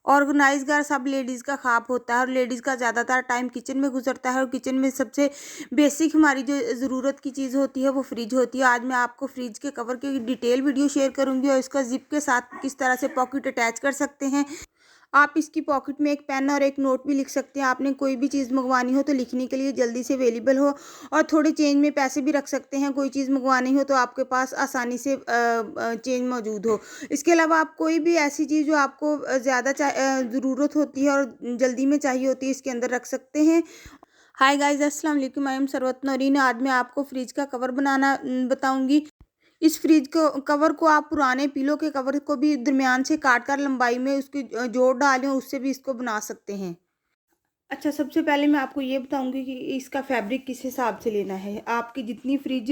Organise घर सब ladies का ख्वाब होता है और लेडीज़ का ज़्यादातर टाइम किचन में गुजरता है और किचन में सबसे बेसिक हमारी जो ज़रूरत की चीज़ होती है वो फ्रिज होती है। आज मैं आपको फ्रिज के कवर की डिटेल वीडियो शेयर करूंगी और इसका जिप के साथ किस तरह से पॉकेट अटैच कर सकते हैं। आप इसकी पॉकेट में एक पेन और एक नोट भी लिख सकते हैं। आपने कोई भी चीज़ मंगवानी हो तो लिखने के लिए जल्दी से अवेलेबल हो, और थोड़े चेंज में पैसे भी रख सकते हैं। कोई चीज़ मंगवानी हो तो आपके पास आसानी से चेंज मौजूद हो। इसके अलावा आप कोई भी ऐसी चीज़ जो आपको ज़्यादा ज़रूरत होती है और जल्दी में चाहिए होती है, इसके अंदर रख सकते हैं। हाय गाइस, अस्सलाम वालेकुम, आई एम सरवत नौरीन। आज मैं आपको फ्रिज का कवर बनाना बताऊंगी। इस फ्रिज को कवर को आप पुराने पिलो के कवर को भी दरमियान से काट कर लंबाई में उसकी जोड़ डालें, उससे भी इसको बना सकते हैं। अच्छा, सबसे पहले मैं आपको ये बताऊंगी कि इसका फैब्रिक किस हिसाब से लेना है। आपकी जितनी फ्रिज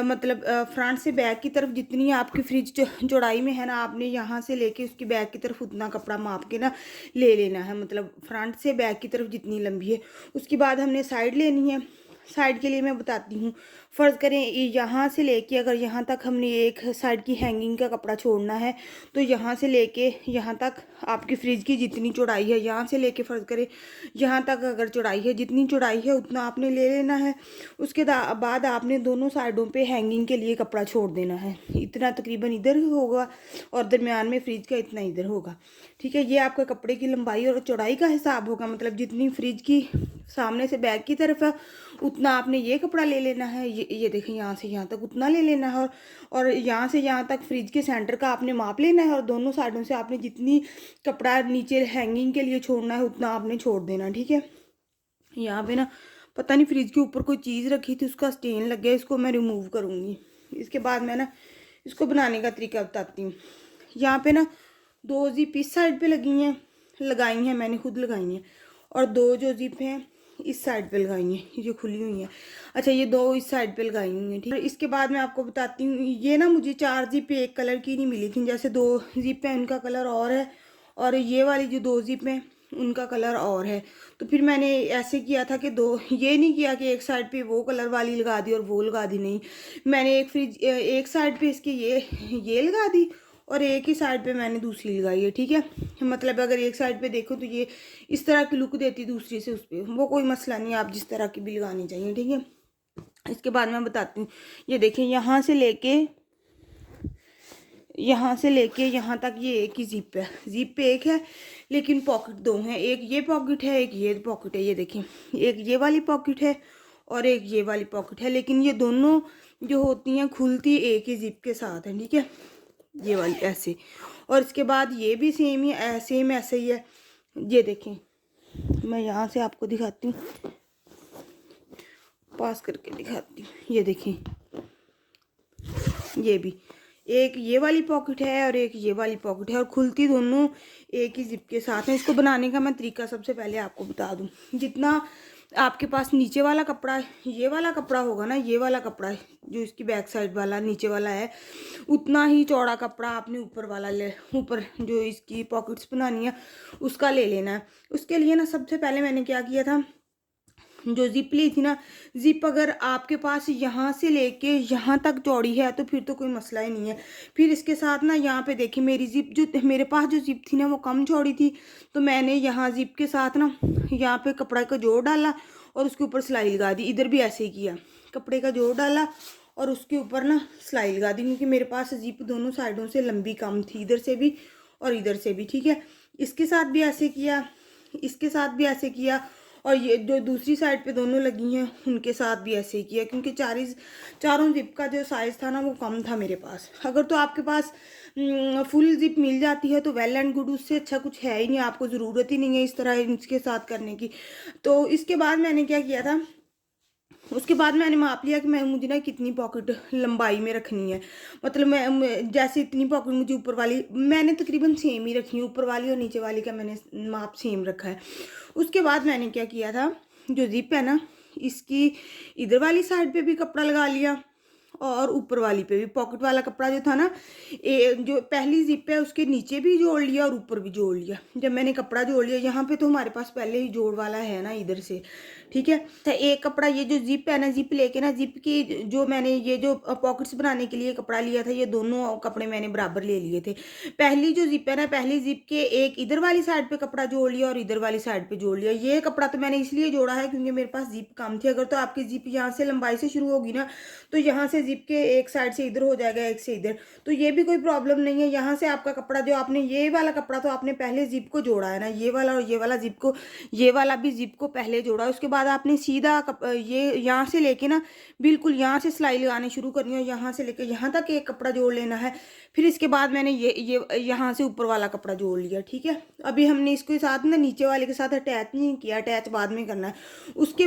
मतलब फ्रंट से बैक की तरफ जितनी आपकी फ्रिज चौड़ाई में है ना, आपने यहाँ से लेके उसकी बैक की तरफ उतना कपड़ा माप के ना ले लेना है। मतलब फ्रंट से बैक की तरफ जितनी लंबी है। उसके बाद हमने साइड लेनी है। साइड के लिए मैं बताती हूँ। फ़र्ज़ करें यहाँ से लेके अगर यहाँ तक हमने एक साइड की हैंगिंग का कपड़ा छोड़ना है, तो यहाँ से लेके यहाँ तक आपकी फ्रिज की जितनी चौड़ाई है, यहाँ से लेके फ़र्ज़ करें यहाँ तक अगर चौड़ाई है, जितनी चौड़ाई है उतना आपने ले लेना है। उसके बाद आपने दोनों साइडों पे हैंगिंग के लिए कपड़ा छोड़ देना है। इतना तकरीबन इधर होगा और दरमियान में फ्रिज का इतना इधर होगा। ठीक है, ये आपका कपड़े की लंबाई और चौड़ाई का हिसाब होगा। मतलब जितनी फ्रिज की सामने से बैक की तरफ है उतना आपने ये कपड़ा ले लेना है। ये देखें, यहाँ से यहाँ तक उतना ले लेना है, और यहाँ से यहाँ तक फ्रिज के सेंटर का आपने माप लेना है, और दोनों साइडों से आपने जितनी कपड़ा नीचे हैंगिंग के लिए छोड़ना है उतना आपने छोड़ देना। ठीक है, यहाँ पे ना पता नहीं फ्रिज के ऊपर कोई चीज़ रखी थी, उसका स्टेन लग गया, इसको मैं रिमूव करूँगी। इसके बाद मैं ना इसको बनाने का तरीका बताती हूँ। यहाँ पे ना दो जिप इस साइड पे लगाई हैं, मैंने खुद लगाई हैं, और दो जो जिप हैं इस साइड पे लगाई हैं, ये जो खुली हुई हैं। अच्छा, ये दो इस साइड पे लगाई हुई हैं। ठीक है, इसके बाद मैं आपको बताती हूँ। ये ना मुझे 4 जिप एक कलर की नहीं मिली थी। जैसे 2 जिप हैं उनका कलर और है, और ये वाली जो 2 जिप हैं उनका कलर और है। तो फिर मैंने ऐसे किया था कि ये नहीं किया कि एक साइड पे वो कलर वाली लगा दी और वो लगा दी, नहीं। मैंने एक साइड पे इसके ये लगा दी और एक ही साइड पे मैंने दूसरी लगाई है। ठीक है, मतलब अगर एक साइड पे देखो तो ये इस तरह की लुक देती, दूसरी से उस पर वो कोई मसला नहीं, आप जिस तरह की भी लगानी चाहिए। ठीक है, इसके बाद मैं बताती हूँ। ये देखें, यहाँ से लेके यहाँ तक ये एक ही जिप है। जिप पे एक है लेकिन पॉकेट दो हैं। एक ये पॉकेट है, एक ये पॉकेट है। ये देखें, एक ये वाली पॉकेट है और एक ये वाली पॉकेट है, लेकिन ये दोनों जो होती हैं खुलती एक ही जिप के साथ है। ठीक है, ये वाली ऐसे, और इसके बाद ये भी सेम ऐसे ही है। ये देखें, मैं यहाँ से आपको दिखाती हूँ, पास करके दिखाती हूँ। ये देखें, ये भी एक ये वाली पॉकेट है और एक ये वाली पॉकेट है, और खुलती दोनों एक ही जिप के साथ है। इसको बनाने का मैं तरीका सबसे पहले आपको बता दूं। जितना आपके पास नीचे वाला कपड़ा, ये वाला कपड़ा होगा ना, ये वाला कपड़ा जो इसकी बैक साइड वाला नीचे वाला है, उतना ही चौड़ा कपड़ा आपने ऊपर जो इसकी पॉकेट्स बनानी है उसका ले लेना है। उसके लिए ना सबसे पहले मैंने क्या किया था, जो जिप ली थी ना, जिप अगर आपके पास यहाँ से लेके यहाँ तक चौड़ी है तो फिर तो कोई मसला ही नहीं है। फिर इसके साथ ना यहाँ पे देखिए, मेरे पास जो जिप थी ना वो कम चौड़ी थी, तो मैंने यहाँ जिप के साथ ना यहाँ पे कपड़ा का जोड़ डाला और उसके ऊपर सिलाई लगा दी। इधर भी ऐसे ही किया, कपड़े का जोड़ डाला और उसके ऊपर ना सिलाई लगा दी, क्योंकि मेरे पास जिप दोनों साइडों से लंबी कम थी, इधर से भी और इधर से भी। ठीक है, इसके साथ भी ऐसे किया, इसके साथ भी ऐसे किया, और ये जो दूसरी साइड पे दोनों लगी हैं उनके साथ भी ऐसे ही किया, क्योंकि चारों जिप का जो साइज़ था ना वो कम था मेरे पास। अगर तो आपके पास फुल जिप मिल जाती है तो वेल एंड गुड, उससे अच्छा कुछ है ही नहीं, आपको ज़रूरत ही नहीं है इस तरह इसके साथ करने की। तो इसके बाद मैंने क्या किया था, उसके बाद मैंने माप लिया कि मुझे ना कितनी पॉकेट लंबाई में रखनी है। मतलब जैसे इतनी पॉकेट मुझे ऊपर वाली, मैंने तकरीबन सेम ही रखी है, ऊपर वाली और नीचे वाली का मैंने माप सेम रखा है। उसके बाद मैंने क्या किया था, जो जिप है ना इसकी इधर वाली साइड पे भी कपड़ा लगा लिया और ऊपर वाली पे भी। पॉकेट वाला कपड़ा जो था ना, जो पहली जिप है उसके नीचे भी जोड़ लिया और ऊपर भी जोड़ लिया। जब मैंने कपड़ा जोड़ लिया, यहाँ पे तो हमारे पास पहले ही जोड़ वाला है ना इधर से, ठीक है। तो एक कपड़ा ये जो जिप है ना, जिप लेके ना, जिप की जो मैंने ये जो पॉकेट्स बनाने के लिए कपड़ा लिया था, ये दोनों कपड़े मैंने बराबर ले लिए थे। पहली जो जिप है ना, पहली जिप के एक इधर वाली साइड पे कपड़ा जोड़ लिया और इधर वाली साइड पे जोड़ लिया। ये कपड़ा तो मैंने इसलिए जोड़ा है क्योंकि मेरे पास जिप कम थी। अगर तो आपकी जिप यहाँ से लंबाई से शुरू होगी ना, तो यहाँ से जिप के एक साइड से इधर हो जाएगा, एक से इधर, तो ये भी कोई प्रॉब्लम नहीं है। यहाँ से आपका कपड़ा जो आपने, ये वाला कपड़ा तो आपने पहले जिप को जोड़ा है ना, ये वाला और ये वाला जिप को, ये वाला भी जिप को पहले जोड़ा। उसके बाद आपने सीधा ये यहाँ से लेके ना, बिल्कुल यहाँ से सिलाई लगानी शुरू करनी है, यहाँ से लेके यहाँ तक एक कपड़ा जोड़ लेना है। फिर इसके बाद मैंने ये यहाँ से ऊपर वाला कपड़ा जोड़ लिया, ठीक है। अभी हमने इसके साथ ना नीचे वाले के साथ अटैच नहीं किया, अटैच बाद में करना है। उसके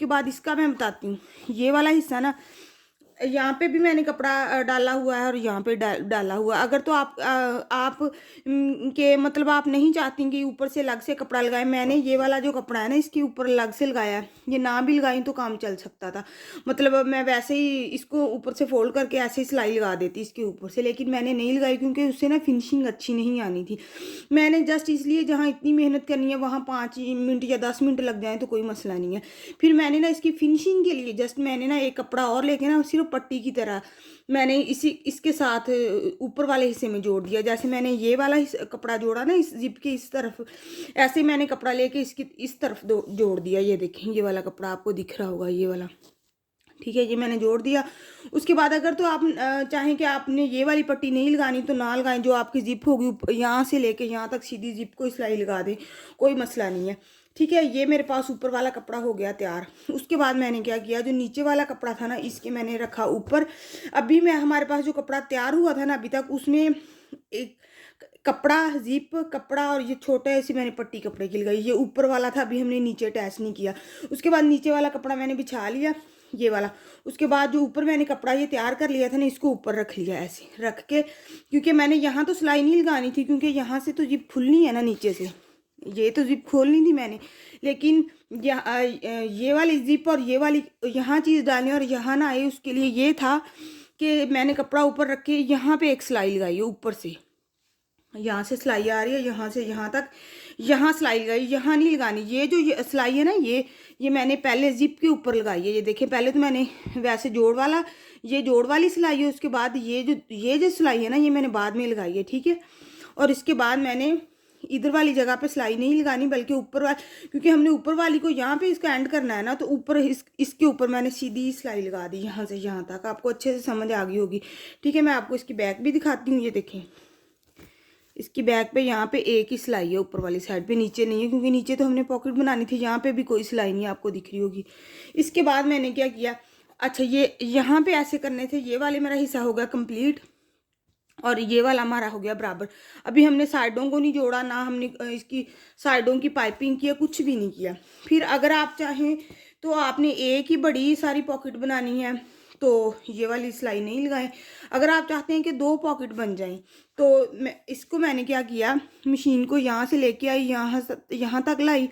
बाद इसका मैं बताती हूँ। ये वाला हिस्सा ना, यहाँ पे भी मैंने कपड़ा डाला हुआ है और यहाँ पे डाला हुआ है। अगर तो आप के मतलब आप नहीं चाहती कि ऊपर से अलग से कपड़ा लगाए, मैंने ये वाला जो कपड़ा है ना, इसके ऊपर अलग से लगाया है। ये ना भी लगाई तो काम चल सकता था, मतलब मैं वैसे ही इसको ऊपर से फोल्ड करके ऐसे ही सिलाई लगा देती इसके ऊपर से, लेकिन मैंने नहीं लगाई क्योंकि उससे ना फिनिशिंग अच्छी नहीं आनी थी। मैंने जस्ट इसलिए, जहाँ इतनी मेहनत करनी है वहाँ 5 मिनट या 10 मिनट लग जाए तो कोई मसला नहीं है। फिर मैंने ना इसकी फिनिशिंग के लिए जस्ट मैंने ना एक कपड़ा और लेके ना, सिर्फ पट्टी की तरह मैंने इसके साथ ऊपर वाले हिस्से में जोड़ दिया। जैसे मैंने ये वाला कपड़ा जोड़ा ना इस जिप के इस तरफ, ऐसे मैंने कपड़ा लेके इसकी इस तरफ जोड़ दिया। ये देखें, ये वाला कपड़ा आपको दिख रहा होगा, ये वाला, ठीक है, ये मैंने जोड़ दिया। उसके बाद अगर तो आप चाहें कि आपने ये वाली पट्टी नहीं लगानी तो ना लगाएं, जो आपकी जिप होगी यहाँ से लेके यहाँ तक सीधी जिप को सिलाई लगा दें, कोई मसला नहीं है, ठीक है। ये मेरे पास ऊपर वाला कपड़ा हो गया तैयार। उसके बाद मैंने क्या किया, जो नीचे वाला कपड़ा था ना, इसके मैंने रखा ऊपर। अभी मैं, हमारे पास जो कपड़ा तैयार हुआ था ना अभी तक, उसमें एक कपड़ा, जिप कपड़ा और ये छोटा ऐसी मैंने पट्टी कपड़े की लगाई। ये ऊपर वाला था, अभी हमने नीचे अटैच नहीं किया। उसके बाद नीचे वाला कपड़ा मैंने बिछा लिया, ये वाला। उसके बाद जो ऊपर मैंने कपड़ा ये तैयार कर लिया था ना, इसको ऊपर रख लिया ऐसे रख के, क्योंकि मैंने यहाँ तो सिलाई नहीं लगानी थी, क्योंकि यहाँ से तो जिप खुलनी है ना नीचे से, ये तो जिप खोलनी थी मैंने, लेकिन ये वाली जिप और ये वाली यहाँ चीज़ डालनी और यहाँ ना आई, उसके लिए ये था कि मैंने कपड़ा ऊपर रख के यहाँ पे एक सिलाई लगाई है ऊपर से, यहाँ से सिलाई आ रही है, यहाँ से यहाँ तक, यहाँ सिलाई लगाई, यहाँ नहीं लगानी। ये जो सिलाई है ना, ये मैंने पहले जिप के ऊपर लगाई है। ये देखें, पहले तो मैंने वैसे ये जोड़ वाली सिलाई है, उसके बाद ये जो सिलाई है ना, ये मैंने बाद में लगाई है, ठीक है। और इसके बाद मैंने इधर वाली जगह पे सिलाई नहीं लगानी, बल्कि ऊपर वाली, क्योंकि हमने ऊपर वाली को यहाँ पे इसका एंड करना है ना, तो ऊपर इसके ऊपर मैंने सीधी सिलाई लगा दी यहाँ से यहाँ तक। आपको अच्छे से समझ आ गई होगी, ठीक है। मैं आपको इसकी बैक भी दिखाती हूँ। ये देखें, इसकी बैक पे यहाँ पे एक ही सिलाई है ऊपर वाली साइड पे, नीचे नहीं है, क्योंकि नीचे तो हमने पॉकेट बनानी थी। यहाँ पे भी कोई सिलाई नहीं है, आपको दिख रही होगी। इसके बाद मैंने क्या किया, अच्छा, ये यहाँ पे ऐसे करने थे। ये वाले मेरा हिस्सा हो गया कंप्लीट और ये वाला हमारा हो गया बराबर। अभी हमने साइडों को नहीं जोड़ा, ना हमने इसकी साइडों की पाइपिंग किया, कुछ भी नहीं किया। फिर अगर आप चाहें तो आपने एक ही बड़ी सारी पॉकेट बनानी है तो ये वाली सिलाई नहीं लगाएं। अगर आप चाहते हैं कि 2 पॉकेट बन जाएं तो मैंने क्या किया, मशीन को यहाँ से लेके आई, यहाँ तक लाई।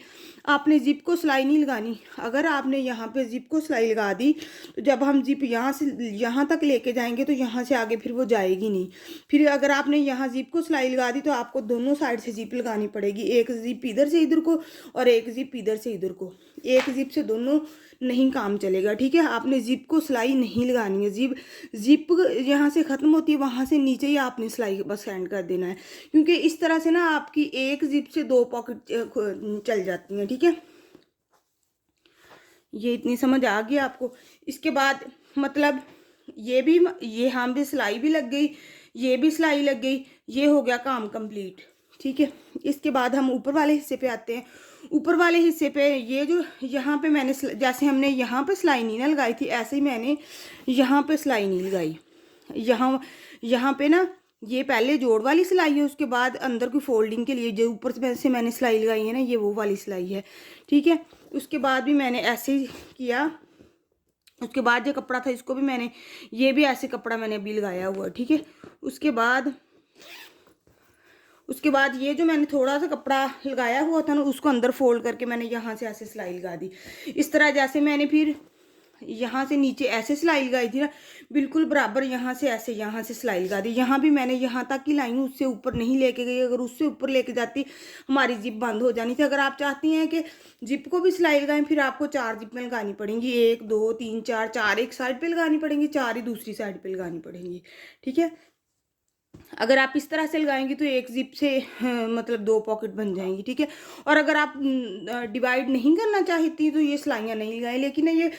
आपने जिप को सिलाई नहीं लगानी। अगर आपने यहाँ पे जिप को सिलाई लगा दी तो जब हम जिप यहाँ से यहाँ तक लेके जाएंगे तो यहाँ से आगे फिर वो जाएगी नहीं। फिर अगर आपने यहाँ जिप को सिलाई लगा दी तो आपको दोनों साइड से जिप लगानी पड़ेगी, एक जिप इधर से इधर को और एक जिप इधर से इधर को। एक जिप से दोनों नहीं काम चलेगा, ठीक है। आपने जिप को सिलाई नहीं लगानी है। जिप यहाँ से ख़त्म होती है, वहाँ से नीचे ही आपने सिलाई बस एंड कर देना है, क्योंकि इस तरह से ना आपकी एक जिप से 2 पॉकेट चल जाती हैं, ठीक है। ये इतनी समझ आ गई आपको। इसके बाद मतलब ये हम भी सिलाई भी लग गई, ये भी सिलाई लग गई, ये हो गया काम कंप्लीट, ठीक है। इसके बाद हम ऊपर वाले हिस्से पे आते हैं। ऊपर वाले हिस्से पे ये जो यहाँ पे मैंने जैसे हमने यहाँ पे सिलाई नहीं ना लगाई थी, ऐसे ही मैंने यहाँ पे सिलाई नहीं लगाई। यहाँ पे ना ये पहले जोड़ वाली सिलाई है, उसके बाद अंदर की फोल्डिंग के लिए जो ऊपर से मैंने सिलाई लगाई है ना, ये वो वाली सिलाई है, ठीक है। उसके बाद भी मैंने ऐसे ही किया। उसके बाद जो कपड़ा था इसको भी मैंने, ये भी ऐसे कपड़ा मैंने अभी लगाया हुआ, ठीक है। उसके बाद ये जो मैंने थोड़ा सा कपड़ा लगाया हुआ था ना, उसको अंदर फोल्ड करके मैंने यहाँ से ऐसे सिलाई लगा दी। इस तरह जैसे मैंने फिर यहाँ से नीचे ऐसे सिलाई लगाई थी ना, बिल्कुल बराबर यहाँ से ऐसे यहाँ से सिलाई लगा दी। यहाँ भी मैंने यहाँ तक ही लाई हूँ, उससे ऊपर नहीं लेके गई। अगर उससे ऊपर लेके जाती हमारी जिप बंद हो जानी थी। अगर आप चाहती हैं कि जिप को भी सिलाई लगाएं, फिर आपको 4 जिप में लगानी पड़ेंगी, 1 2 3 4, 4 एक साइड पे लगानी पड़ेंगी, 4 ही दूसरी साइड पे लगानी पड़ेंगी। ठीक है, अगर आप इस तरह से लगाएंगी तो एक जिप से मतलब 2 पॉकेट बन जाएंगी। ठीक है, और अगर आप डिवाइड नहीं करना चाहती तो ये सिलाइयाँ नहीं लगाएं। लेकिन ये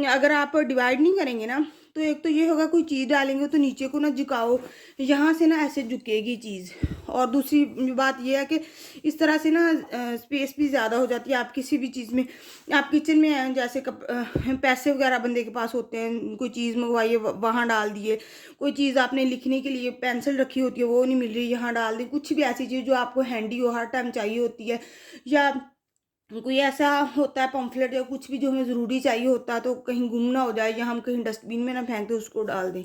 अगर आप डिवाइड नहीं करेंगे ना, तो एक तो ये होगा कोई चीज़ डालेंगे तो नीचे को ना झुकाओ, यहाँ से ना ऐसे झुकेगी चीज़। और दूसरी बात ये है कि इस तरह से ना स्पेस भी ज़्यादा हो जाती है। आप किसी भी चीज़ में, आप किचन में हैं, जैसे पैसे वगैरह बंदे के पास होते हैं, कोई चीज़ मंगवाइए वहाँ डाल दिए, कोई चीज़ आपने लिखने के लिए पेंसिल रखी होती है वो नहीं मिल रही, यहाँ डाल दी। कुछ भी ऐसी चीज़ जो आपको हैंडी हो, हर टाइम चाहिए होती है, या कोई ऐसा होता है पम्फलेट या कुछ भी जो हमें ज़रूरी चाहिए होता है, तो कहीं गुम ना हो जाए या हम कहीं डस्टबिन में ना फेंक दें, उसको डाल दें।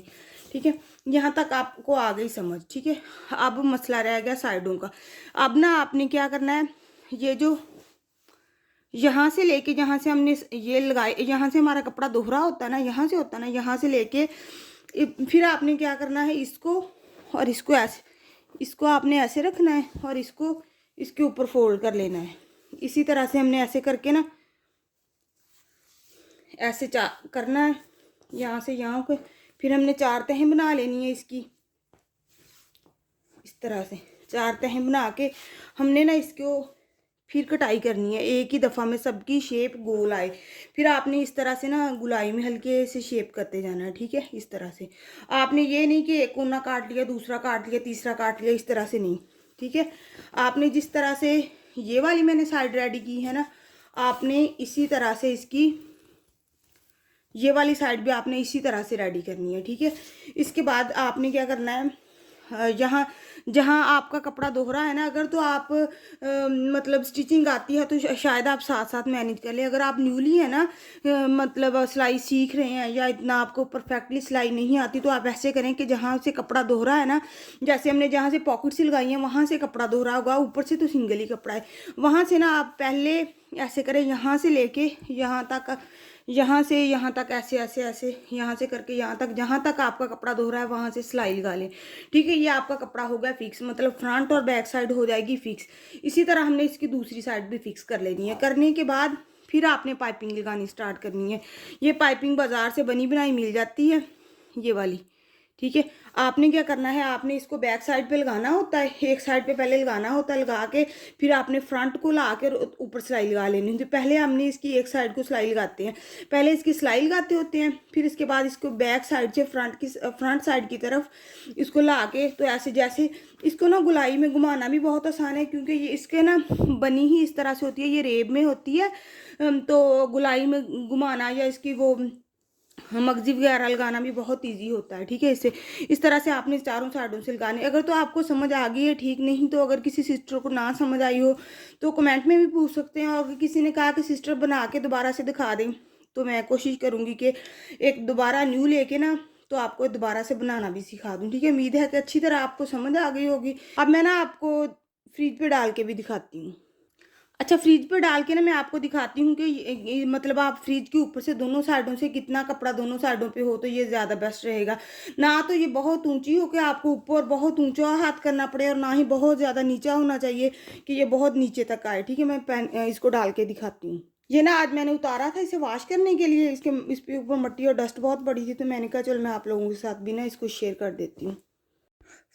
ठीक है, यहाँ तक आपको आ गई समझ। ठीक है, अब मसला रह गया साइडों का। अब ना आपने क्या करना है, ये जो यहाँ से लेके, जहाँ से हमने ये लगाए, यहाँ से हमारा कपड़ा दोहरा होता है ना, यहाँ से होता है ना, यहाँ से लेके फिर आपने क्या करना है, इसको और इसको ऐसे, इसको आपने ऐसे रखना है और इसको इसके ऊपर फोल्ड कर लेना है। इसी तरह से हमने ऐसे करके ना ऐसे करना है, यहाँ से यहाँ को। फिर हमने 4 तहें बना लेनी है इसकी। इस तरह से 4 तहें बना के हमने ना इसको फिर कटाई करनी है एक ही दफ़ा में, सबकी शेप गोल आए। फिर आपने इस तरह से ना गुलाई में हल्के से शेप करते जाना है। ठीक है, इस तरह से आपने ये नहीं कि एक कोना काट लिया, दूसरा काट लिया, तीसरा काट लिया, इस तरह से नहीं। ठीक है, आपने जिस तरह से ये वाली मैंने साइड रेडी की है ना, आपने इसी तरह से इसकी ये वाली साइड भी आपने इसी तरह से रेडी करनी है। ठीक है, इसके बाद आपने क्या करना है, जहाँ जहाँ आपका कपड़ा दोहरा है ना, अगर तो आप मतलब स्टिचिंग आती है तो शायद आप साथ साथ मैनेज कर लें। अगर आप न्यूली है ना, मतलब सिलाई सीख रहे हैं या इतना आपको परफेक्टली सिलाई नहीं आती, तो आप ऐसे करें कि जहाँ से कपड़ा दोहरा है ना, जैसे हमने जहाँ से पॉकेट सी लगाई है वहाँ से कपड़ा दोहरा होगा, ऊपर से तो सिंगल ही कपड़ा है, वहाँ से ना आप पहले ऐसे करें, यहाँ से लेके यहाँ तक, यहाँ से यहाँ तक ऐसे ऐसे ऐसे, यहाँ से करके यहाँ तक, जहाँ तक आपका कपड़ा दोहरा है वहाँ से सिलाई लगा लें। ठीक है, ये आपका कपड़ा हो गया फिक्स, मतलब फ्रंट और बैक साइड हो जाएगी फिक्स। इसी तरह हमने इसकी दूसरी साइड भी फिक्स कर लेनी है। करने के बाद फिर आपने पाइपिंग लगानी स्टार्ट करनी है। ये पाइपिंग बाज़ार से बनी बनाई मिल जाती है, ये वाली। ठीक है, आपने क्या करना है, आपने इसको बैक साइड पे लगाना होता है, एक साइड पे पहले लगाना होता है, लगा के फिर आपने फ्रंट को ला के ऊपर सिलाई लगा लेनी होती है। पहले हमने इसकी एक साइड को सिलाई लगाते हैं, पहले इसकी सिलाई लगाते होते हैं, फिर इसके बाद इसको बैक साइड से फ्रंट साइड की तरफ इसको ला के, तो ऐसे जैसे इसको ना गुलाई में घुमाना भी बहुत आसान है, क्योंकि ये इसके ना बनी ही इस तरह से होती है, ये रेब में होती है, तो गुलाई में घुमाना या इसकी वो मगजी वगैरह लगाना भी बहुत इजी होता है। ठीक है, इससे इस तरह से आपने चारों साइडों से लगाने। अगर तो आपको समझ आ गई है ठीक, नहीं तो अगर किसी सिस्टर को ना समझ आई हो तो कमेंट में भी पूछ सकते हैं। और अगर किसी ने कहा कि सिस्टर बना के दोबारा से दिखा दें, तो मैं कोशिश करूँगी कि एक दोबारा न्यू लेके ना, तो आपको दोबारा से बनाना भी सिखा दूँ। ठीक है, उम्मीद है कि अच्छी तरह आपको समझ आ गई होगी। अब मैं ना आपको फ्रिज पे डाल के भी दिखाती हूँ। अच्छा, फ्रिज पे डाल के ना मैं आपको दिखाती हूँ कि मतलब आप फ्रिज के ऊपर से दोनों साइडों से कितना कपड़ा दोनों साइडों पे हो तो ये ज़्यादा बेस्ट रहेगा। ना तो ये बहुत ऊंची हो कि आपको ऊपर बहुत ऊंचा हाथ करना पड़े, और ना ही बहुत ज़्यादा नीचा होना चाहिए कि ये बहुत नीचे तक आए। ठीक है, मैं इसको डाल के दिखाती हूँ। ये ना आज मैंने उतारा था इसे वॉश करने के लिए, इस पे ऊपर मिट्टी और डस्ट बहुत पड़ी थी, तो मैंने कहा चलो मैं आप लोगों के साथ भी ना इसको शेयर कर देती हूँ।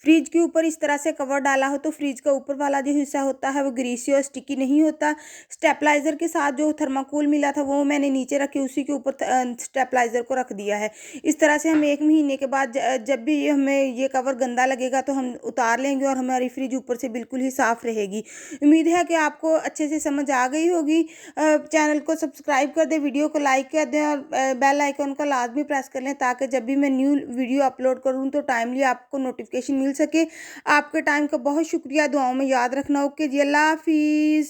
फ्रिज के ऊपर इस तरह से कवर डाला हो तो फ्रिज का ऊपर वाला जो हिस्सा होता है वो ग्रीसी और स्टिकी नहीं होता। स्टेपलाइज़र के साथ जो थर्माकोल मिला था वो मैंने नीचे रखे, उसी के ऊपर स्टेपलाइज़र को रख दिया है। इस तरह से हम 1 महीने के बाद जब भी हमें ये कवर गंदा लगेगा तो हम उतार लेंगे और हमारी फ्रिज ऊपर से बिल्कुल ही साफ़ रहेगी। उम्मीद है कि आपको अच्छे से समझ आ गई होगी। चैनल को सब्सक्राइब कर दें, वीडियो को लाइक कर दें और बेल आइकन को लाजमी प्रेस कर लें, ताकि जब भी मैं न्यू वीडियो अपलोड करूँ तो टाइमली आपको नोटिफिकेशन मिल सके। आपके टाइम का बहुत शुक्रिया, दुआओं में याद रखना। ओके जी, अल्लाह हाफिज़।